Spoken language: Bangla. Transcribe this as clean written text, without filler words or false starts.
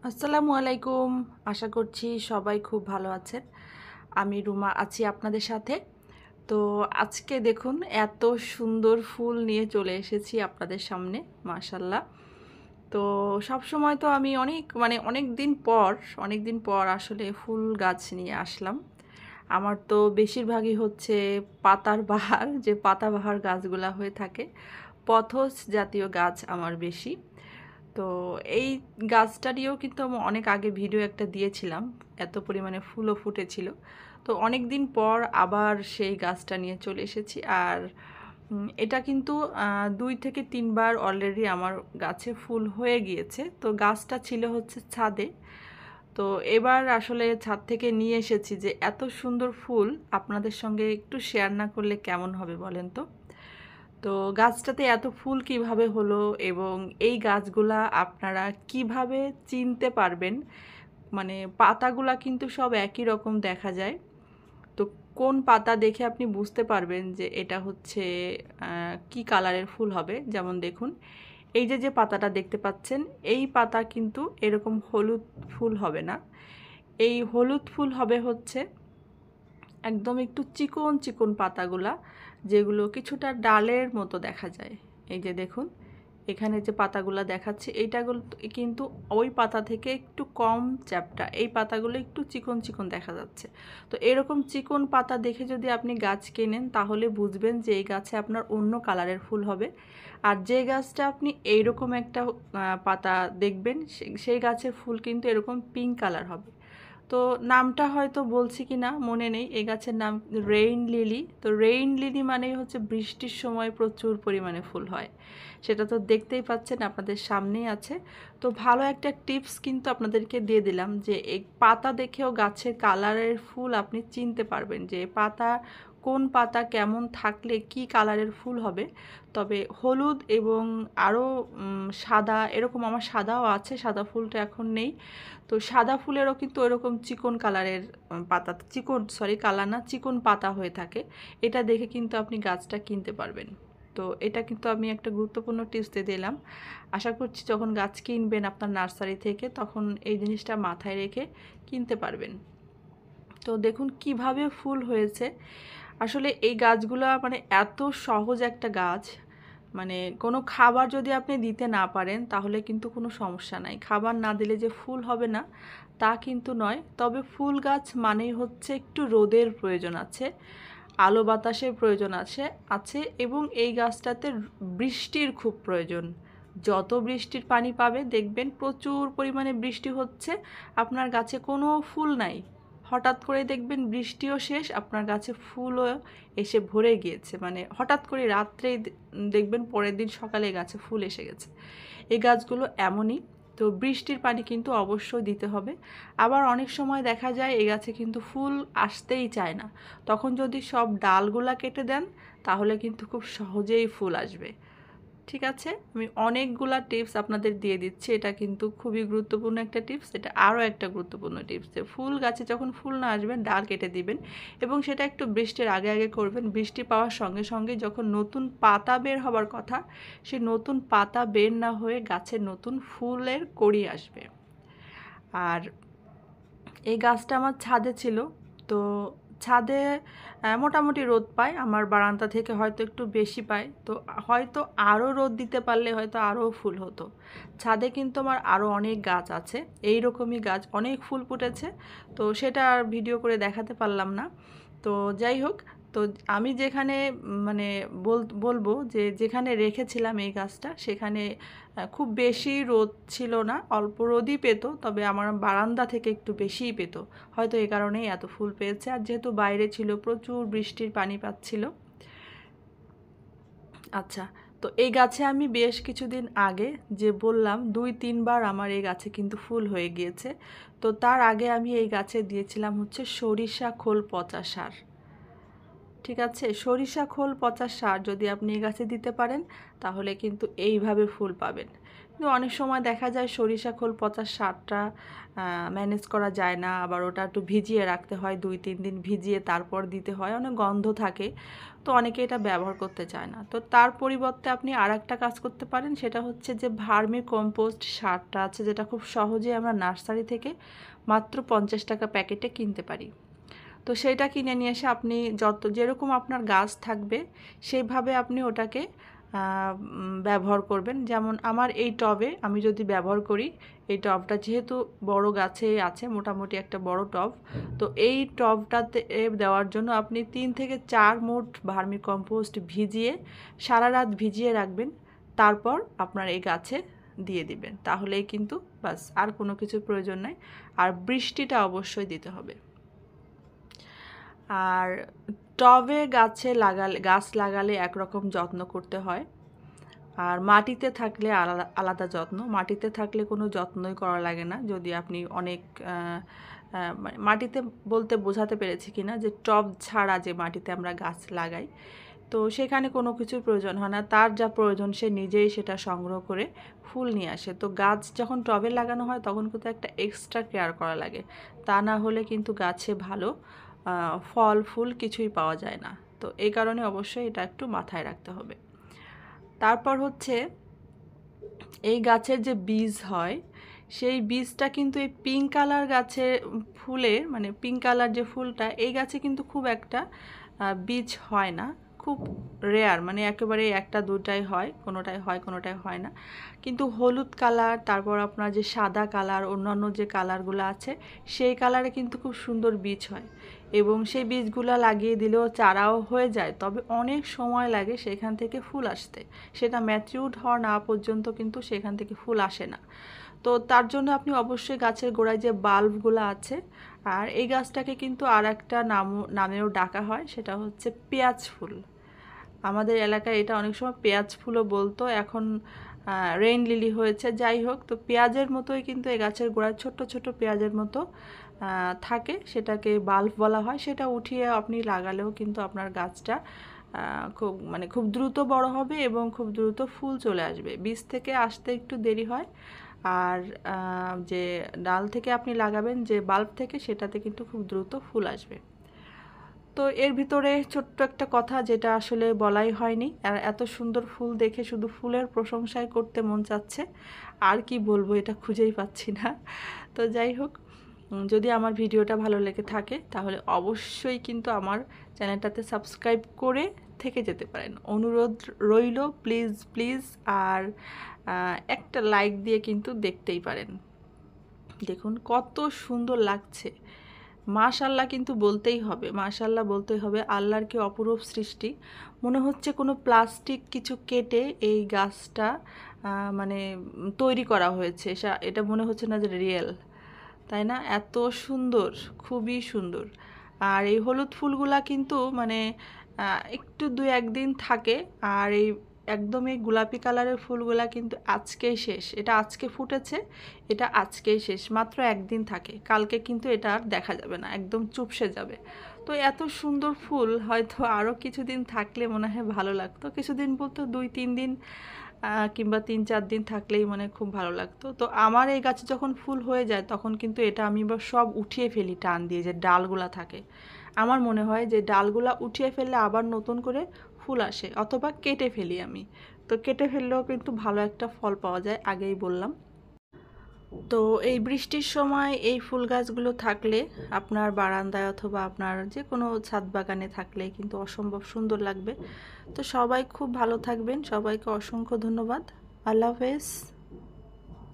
আসসালামু আলাইকুম। আশা করছি সবাই খুব ভালো আছেন। আমি রুমা আছি আপনাদের সাথে। তো আজকে দেখুন এত সুন্দর ফুল নিয়ে চলে এসেছি আপনাদের সামনে, মাশাআল্লাহ। তো সবসময় তো আমি অনেক দিন পর আসলে ফুল গাছ নিয়ে আসলাম। আমার তো বেশিরভাগই হচ্ছে পাতার বাহার, যে পাতাবাহার গাছগুলা হয়ে থাকে, পথস জাতীয় গাছ আমার বেশি। তো এই গাছটা নিয়েও কিন্তু আমি অনেক আগে ভিডিও একটা দিয়েছিলাম, এত পরিমাণে ফুলও ফুটেছিল। তো অনেক দিন পর আবার সেই গাছটা নিয়ে চলে এসেছি। আর এটা কিন্তু 2 থেকে 3 বার অলরেডি আমার গাছে ফুল হয়ে গিয়েছে। তো গাছটা ছিল হচ্ছে ছাদে। তো এবার আসলে ছাদ থেকে নিয়ে এসেছি, যে এত সুন্দর ফুল আপনাদের সঙ্গে একটু শেয়ার না করলে কেমন হবে বলেন তো। তো গাছটাতে এত ফুল কিভাবে হলো, এবং এই গাছগুলা আপনারা কিভাবে চিনতে পারবেন, মানে পাতাগুলা কিন্তু সব একই রকম দেখা যায়। তো কোন পাতা দেখে আপনি বুঝতে পারবেন যে এটা হচ্ছে কি কালারের ফুল হবে। যেমন দেখুন, এই যে যে পাতাটা দেখতে পাচ্ছেন, এই পাতা কিন্তু এরকম হলুদ ফুল হবে না। এই হলুদ ফুল হবে হচ্ছে একদম একটু চিকন চিকন পাতাগুলা, যেগুলো কিছুটা ডালের মতো দেখা যায়। এই যে দেখুন, এখানে যে পাতাগুলা দেখাচ্ছে, এইটাগুলো কিন্তু ওই পাতা থেকে একটু কম চ্যাপ্টা, এই পাতাগুলো একটু চিকন চিকন দেখা যাচ্ছে। তো এরকম চিকন পাতা দেখে যদি আপনি গাছ কেনেন, তাহলে বুঝবেন যে এই গাছে আপনার অন্য কালারের ফুল হবে। আর যে গাছটা আপনি এইরকম একটা পাতা দেখবেন, সেই গাছের ফুল কিন্তু এরকম পিঙ্ক কালার হবে। তো নামটা হয়তো বলছি কি না মনে নেই, এই গাছের নাম রেইন লিলি। তো রেইন লিলি মানেই হচ্ছে বৃষ্টির সময় প্রচুর পরিমাণে ফুল হয়, সেটা তো দেখতেই পাচ্ছেন, আপনাদের সামনেই আছে। তো ভালো একটা টিপস কিন্তু আপনাদেরকে দিয়ে দিলাম, যে এই পাতা দেখেও গাছের কালারের ফুল আপনি চিনতে পারবেন, যে পাতা কোন পাতা কেমন থাকলে কি কালারের ফুল হবে। তবে হলুদ এবং আরও সাদা, এরকম আমার সাদাও আছে, সাদা ফুলটা এখন নেই। তো সাদা ফুলেরও কিন্তু ওইরকম চিকন কালারের পাতা, কালার না, চিকন পাতা হয়ে থাকে। এটা দেখে কিন্তু আপনি গাছটা কিনতে পারবেন। তো এটা কিন্তু আমি একটা গুরুত্বপূর্ণ টিপস দিয়ে দিলাম। আশা করছি যখন গাছ কিনবেন আপনার নার্সারি থেকে, তখন এই জিনিসটা মাথায় রেখে কিনতে পারবেন। তো দেখুন কিভাবে ফুল হয়েছে। আসলে এই গাছগুলো মানে এত সহজ একটা গাছ, মানে কোনো খাবার যদি আপনি দিতে না পারেন, তাহলে কিন্তু কোনো সমস্যা নাই। খাবার না দিলে যে ফুল হবে না তা কিন্তু নয়। তবে ফুল গাছ মানেই হচ্ছে একটু রোদের প্রয়োজন আছে, আলো বাতাসের প্রয়োজন আছে এবং এই গাছটাতে বৃষ্টির খুব প্রয়োজন। যত বৃষ্টির পানি পাবে দেখবেন প্রচুর পরিমাণে বৃষ্টি হচ্ছে, আপনার গাছে কোনো ফুল নাই। হঠাৎ করে দেখবেন বৃষ্টিও শেষ, আপনার গাছে ফুলও এসে ভরে গিয়েছে। মানে হঠাৎ করে রাত্রেই দেখবেন পরের দিন সকালে গাছে ফুল এসে গেছে। এই গাছগুলো এমনই। তো বৃষ্টির পানি কিন্তু অবশ্যই দিতে হবে। আবার অনেক সময় দেখা যায় এই গাছে কিন্তু ফুল আসতেই চায় না, তখন যদি সব ডালগুলা কেটে দেন, তাহলে কিন্তু খুব সহজেই ফুল আসবে। ঠিক আছে, আমি অনেকগুলা টিপস আপনাদের দিয়ে দিচ্ছি, এটা কিন্তু খুবই গুরুত্বপূর্ণ একটা টিপস। এটা আরও একটা গুরুত্বপূর্ণ টিপস, যে ফুল গাছে যখন ফুল না আসবেন ডাল কেটে দিবেন, এবং সেটা একটু বৃষ্টির আগে আগে করবেন। বৃষ্টি পাওয়ার সঙ্গে সঙ্গে যখন নতুন পাতা বের হবার কথা, সেই নতুন পাতা বের না হয়ে গাছে নতুন ফুলের কড়ি আসবে। আর এই গাছটা আমার ছাদে ছিল। তো ছাদে মোটামুটি রোদ পায়, আমার বারান্দা থেকে হয়তো একটু বেশি পায়। তো হয়তো আরও রোদ দিতে পারলে হয়তো আরও ফুল হতো। ছাদে কিন্তু আমার আরও অনেক গাছ আছে, এই রকমই গাছ, অনেক ফুল ফুটেছে। তো সেটা আর ভিডিও করে দেখাতে পারলাম না। তো যাই হোক, তো আমি যেখানে মানে বলবো যে যেখানে রেখেছিলাম এই গাছটা, সেখানে খুব বেশি রোদ ছিল না, অল্প রোদই পেতো, তবে আমার বারান্দা থেকে একটু বেশিই পেতো। হয়তো এই কারণেই এত ফুল পেয়েছে। আর যেহেতু বাইরে ছিল, প্রচুর বৃষ্টির পানি পাচ্ছিল। আচ্ছা, তো এই গাছে আমি বেশ কিছুদিন আগে যে বললাম 2-3 বার আমার এই গাছে কিন্তু ফুল হয়ে গিয়েছে। তো তার আগে আমি এই গাছে দিয়েছিলাম হচ্ছে সরিষা খোল পচা সার। ঠিক আছে, সরিষা খোল পচা সার যদি আপনি এই গাছে দিতে পারেন, তাহলে কিন্তু এইভাবে ফুল পাবেন। কিন্তু অনেক সময় দেখা যায় সরিষা খোল পচার সারটা ম্যানেজ করা যায় না, আবার ওটা একটু ভিজিয়ে রাখতে হয়, 2-3 দিন ভিজিয়ে তারপর দিতে হয়, অনেক গন্ধ থাকে, তো অনেকে এটা ব্যবহার করতে চায় না। তো তার পরিবর্তে আপনি আর একটা কাজ করতে পারেন, সেটা হচ্ছে যে ভার্মি কম্পোস্ট সারটা আছে, যেটা খুব সহজে আমরা নার্সারি থেকে মাত্র 50 টাকা প্যাকেটে কিনতে পারি। তো সেইটা কিনে নিয়ে এসে আপনি যেরকম আপনার গাছ থাকবে সেইভাবে আপনি ওটাকে ব্যবহার করবেন। যেমন আমার এই টবে আমি যদি ব্যবহার করি, এই টবটা যেহেতু বড় গাছে আছে, মোটামুটি একটা বড় টব, তো এই টবটাতে দেওয়ার জন্য আপনি 3 থেকে 4 মুঠ ভার্মি কম্পোস্ট ভিজিয়ে সারা রাত ভিজিয়ে রাখবেন, তারপর আপনার এই গাছে দিয়ে দিবেন। তাহলেই কিন্তু বাস, আর কোনো কিছুর প্রয়োজন নাই। আর বৃষ্টিটা অবশ্যই দিতে হবে। আর টবে গাছ লাগালে একরকম যত্ন করতে হয়, আর মাটিতে থাকলে আলাদা আলাদা যত্ন। মাটিতে থাকলে কোনো যত্নই করা লাগে না, যদি আপনি অনেক মাটিতে বলতে বোঝাতে পেরেছি কিনা, যে টব ছাড়া যে মাটিতে আমরা গাছ লাগাই, তো সেখানে কোনো কিছুর প্রয়োজন হয় না, তার যা প্রয়োজন সে নিজেই সেটা সংগ্রহ করে ফুল নিয়ে আসে। তো গাছ যখন টবে লাগানো হয় তখন কিন্তু একটা এক্সট্রা কেয়ার করা লাগে, তা না হলে কিন্তু গাছে ভালো ফল ফুল কিছুই পাওয়া যায় না। তো এই কারণে অবশ্যই এটা একটু মাথায় রাখতে হবে। তারপর হচ্ছে এই গাছের যে বীজ হয়, সেই বীজটা কিন্তু এই পিঙ্ক কালার গাছে ফুলের, মানে পিঙ্ক কালার যে ফুলটা, এই গাছে কিন্তু খুব একটা বীজ হয় না, খুব রেয়ার, মানে একেবারে একটা দুটাই হয়, কোনোটাই হয় কোনোটাই হয় না। কিন্তু হলুদ কালার, তারপর আপনার যে সাদা কালার, অন্যান্য যে কালারগুলো আছে, সেই কালারে কিন্তু খুব সুন্দর বীজ হয়, এবং সেই বীজগুলো লাগিয়ে দিলেও চারাও হয়ে যায়, তবে অনেক সময় লাগে সেখান থেকে ফুল আসতে, সেটা ম্যাচিউরড হওয়া না পর্যন্ত কিন্তু সেখান থেকে ফুল আসে না। তো তার জন্য আপনি অবশ্যই গাছের গোড়ায় যে বাল্বগুলো আছে, আর এই গাছটাকে কিন্তু আর একটা নামেও ডাকা হয়, সেটা হচ্ছে পেঁয়াজ ফুল। আমাদের এলাকায় এটা অনেক সময় পেঁয়াজ ফুলও বলতো, এখন রেইন লিলি হয়েছে। যাই হোক, তো পেঁয়াজের মতোই কিন্তু এই গাছের গোড়ায় ছোট্ট ছোট্ট পেঁয়াজের মতো থাকে, সেটাকে বাল্ব বলা হয়। সেটা উঠিয়ে আপনি লাগালেও কিন্তু আপনার গাছটা খুব দ্রুত বড় হবে এবং খুব দ্রুত ফুল চলে আসবে। বীজ থেকে আসতে একটু দেরি হয়, আর যে ডাল থেকে আপনি লাগাবেন, যে বাল্ব থেকে, সেটাতে কিন্তু খুব দ্রুত ফুল আসবে। তো এর ভিতরে ছোট্ট একটা কথা যেটা আসলে বলাই হয়নি, আর এত সুন্দর ফুল দেখে শুধু ফুলের প্রশংসাই করতে মন চাচ্ছে, আর কি বলবো এটা খুঁজেই পাচ্ছি না। তো যাই হোক, যদি আমার ভিডিওটা ভালো লেগে থাকে তাহলে অবশ্যই কিন্তু আমার চ্যানেলটাতে সাবস্ক্রাইব করে থেকে যেতে পারেন, অনুরোধ রইল, প্লিজ প্লিজ। আর একটা লাইক দিয়ে কিন্তু দেখতেই পারেন। দেখুন কত সুন্দর লাগছে, মাশাআল্লাহ কিন্তু বলতেই হবে, মাশাআল্লাহ বলতেই হবে। আল্লাহর কি অপরূপ সৃষ্টি। মনে হচ্ছে কোনো প্লাস্টিক কিছু কেটে এই গাছটা মানে তৈরি করা হয়েছে, এটা মনে হচ্ছে না যে রিয়েল, তাই না? এত সুন্দর, খুবই সুন্দর। আর এই হলুদ ফুলগুলা কিন্তু মানে একটু 2-1 দিন থাকে, আর এই একদমই গোলাপি কালারের ফুলগুলা কিন্তু আজকেই শেষ। এটা আজকে ফুটেছে, এটা আজকেই শেষ, মাত্র 1 দিন থাকে, কালকে কিন্তু এটা আর দেখা যাবে না, একদম চুপসে যাবে। তো এত সুন্দর ফুল হয়তো আরও কিছুদিন থাকলে মনে হয় ভালো লাগতো, কিছুদিন বলতে 2-3 দিন কিংবা 3-4 দিন থাকলেই মানে খুব ভালো লাগতো। তো আমার এই গাছে যখন ফুল হয়ে যায় তখন কিন্তু এটা আমি বা সব উঠিয়ে ফেলি টান দিয়ে, যে ডালগুলা থাকে। আমার মনে হয় যে ডালগুলা উঠিয়ে ফেললে আবার নতুন করে ফুল আসে, অথবা কেটে ফেলি আমি। তো কেটে ফেললেও কিন্তু ভালো একটা ফল পাওয়া যায়, আগেই বললাম। তো এই বৃষ্টির সময় এই ফুল গাছগুলো থাকলে আপনার বারান্দায় অথবা আপনার যে কোনো ছাদ বাগানে থাকলে কিন্তু অসম্ভব সুন্দর লাগবে। তো সবাই খুব ভালো থাকবেন, সবাইকে অসংখ্য ধন্যবাদ। আল্লাহ হাফেজ।